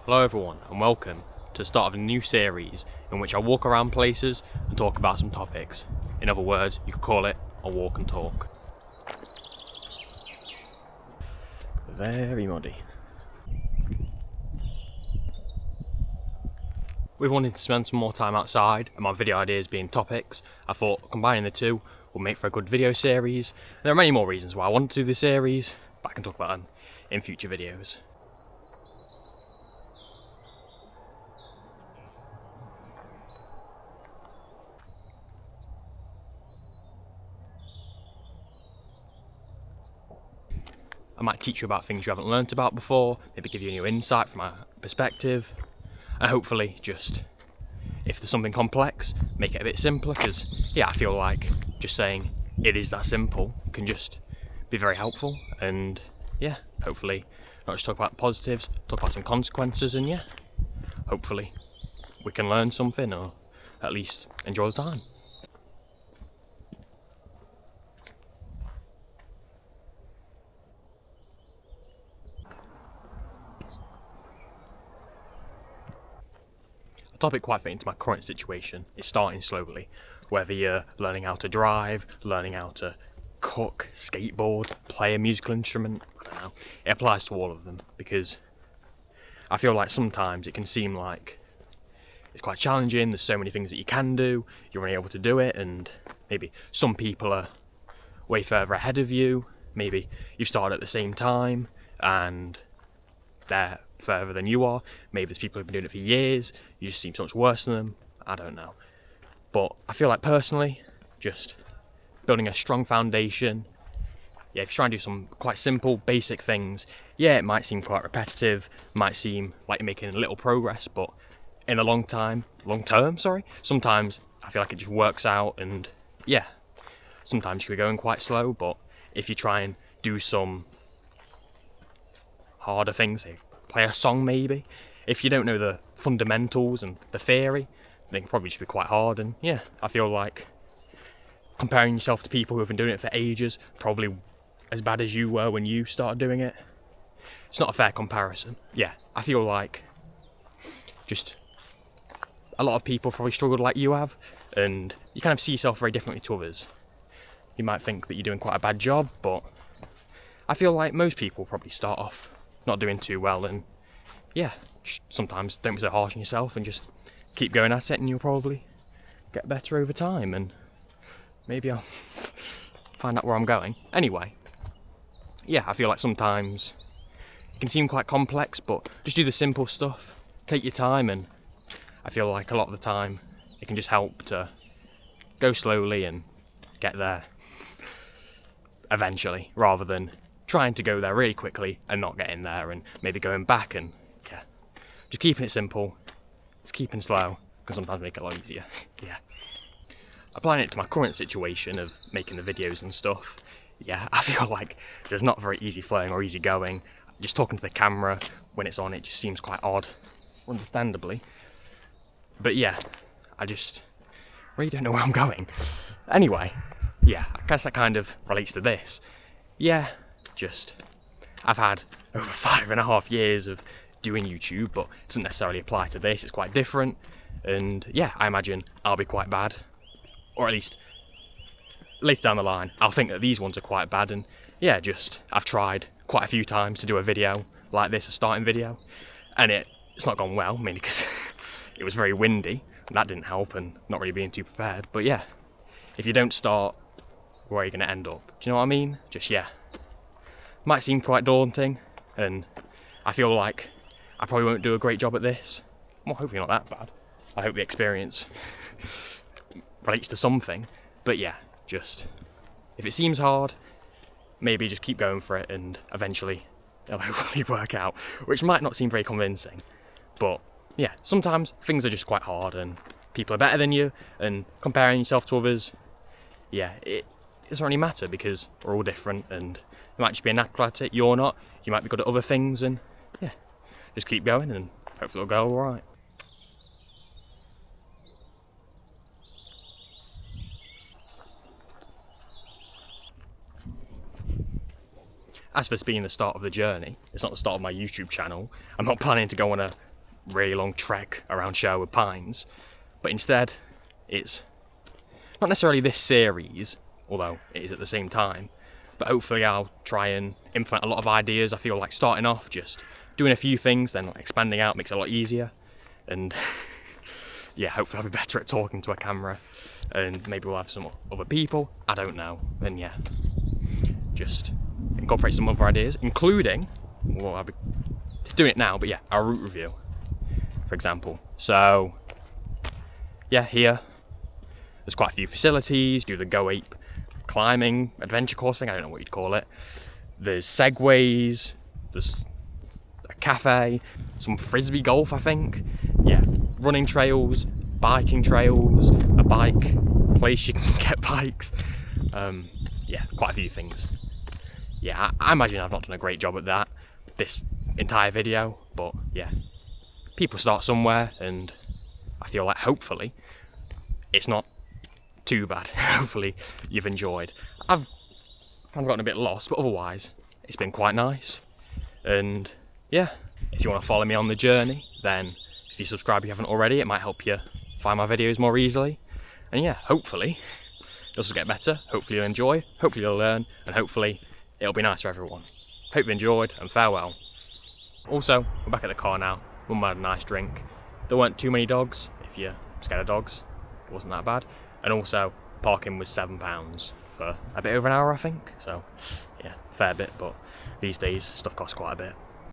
Hello everyone and welcome to the start of a new series in which I walk around places and talk about some topics. In other words, you could call it a walk and talk. Very muddy. We wanted to spend some more time outside and my video ideas being topics. I thought combining the two will make for a good video series. And there are many more reasons why I want to do this series, but I can talk about them in future videos. I might teach you about things you haven't learnt about before, maybe give you a new insight from my perspective, and hopefully just, if there's something complex, make it a bit simpler, because yeah, I feel like just saying it is that simple can just be very helpful, and yeah, hopefully not just talk about positives, talk about some consequences, and yeah, hopefully we can learn something or at least enjoy the time. Topic quite fitting to my current situation is starting slowly. Whether you're learning how to drive, learning how to cook, skateboard, play a musical instrument, I don't know. It applies to all of them because I feel like sometimes it can seem like it's quite challenging, there's so many things that you can do, you're only able to do it, and maybe some people are way further ahead of you, maybe you started at the same time and they're further than you are. Maybe there's people who've been doing it for years, you just seem so much worse than them, I don't know. But I feel like personally, just building a strong foundation, yeah, if you try and do some quite simple, basic things, yeah, it might seem quite repetitive, might seem like you're making a little progress, but in the long term, sometimes I feel like it just works out, and yeah, sometimes you could be going quite slow, but if you try and do some harder things, like play a song maybe, if you don't know the fundamentals and the theory, then it can probably just be quite hard. And yeah, I feel like comparing yourself to people who have been doing it for ages, probably as bad as you were when you started doing it, it's not a fair comparison. Yeah, I feel like just a lot of people probably struggled like you have, and you kind of see yourself very differently to others. You might think that you're doing quite a bad job, but I feel like most people probably start off not doing too well, and yeah, sometimes don't be so harsh on yourself and just keep going at it, and you'll probably get better over time, and maybe I'll find out where I'm going. Anyway, yeah, I feel like sometimes it can seem quite complex, but just do the simple stuff, take your time, and I feel like a lot of the time it can just help to go slowly and get there eventually, rather than trying to go there really quickly and not getting there, and maybe going back, and yeah, just keeping it simple, just keeping slow, can sometimes make it a lot easier. Yeah, applying it to my current situation of making the videos and stuff, yeah, I feel like it's not very easy flowing or easy going. Just talking to the camera when it's on, it just seems quite odd, understandably, but yeah, I just really don't know where I'm going. Anyway, yeah, I guess that kind of relates to this. Yeah, just I've had over 5.5 years of doing YouTube, but it doesn't necessarily apply to this, it's quite different, and yeah, I imagine I'll be quite bad, or at least later down the line I'll think that these ones are quite bad, and yeah, just I've tried quite a few times to do a video like this, a starting video, and it's not gone well, mainly because it was very windy, and that didn't help, and not really being too prepared. But yeah, if you don't start, where are you going to end up? Do you know what I mean? Just yeah, might seem quite daunting, and I feel like I probably won't do a great job at this. Well, hopefully not that bad. I hope the experience relates to something, but yeah, just if it seems hard, maybe just keep going for it, and eventually it'll hopefully work out, which might not seem very convincing, but yeah, sometimes things are just quite hard and people are better than you, and comparing yourself to others, yeah, it doesn't really matter because we're all different, and you might just be a natural at it, you're not, you might be good at other things, and yeah, just keep going and hopefully it'll go alright. As for this being the start of the journey, it's not the start of my YouTube channel. I'm not planning to go on a really long trek around Sherwood Pines, but instead it's not necessarily this series, although it is at the same time, but hopefully I'll try and implement a lot of ideas. I feel like starting off just doing a few things, then like expanding out makes it a lot easier, and yeah, hopefully I'll be better at talking to a camera, and maybe we'll have some other people, I don't know, and yeah, just incorporate some other ideas, including, well, I'll be doing it now, but yeah, our route review, for example. So yeah, here there's quite a few facilities. Do the Go Ape climbing adventure course thing, I don't know what you'd call it. There's segways, there's a cafe, some frisbee golf, I think. Yeah, running trails, biking trails, a bike place you can get bikes. Yeah, quite a few things. Yeah, I imagine I've not done a great job at that this entire video, but yeah, people start somewhere, and I feel like hopefully it's not too bad. Hopefully you've enjoyed. I've kind of gotten a bit lost, but otherwise it's been quite nice. And yeah, if you want to follow me on the journey, then if you subscribe if you haven't already, it might help you find my videos more easily. And yeah, hopefully this will get better, hopefully you'll enjoy, hopefully you'll learn, and hopefully it'll be nice for everyone. Hope you enjoyed, and farewell. Also, we're back at the car now. Mum had a nice drink. There weren't too many dogs. If you're scared of dogs, it wasn't that bad. And also, parking was £7 for a bit over an hour, I think. So yeah, fair bit, but these days stuff costs quite a bit.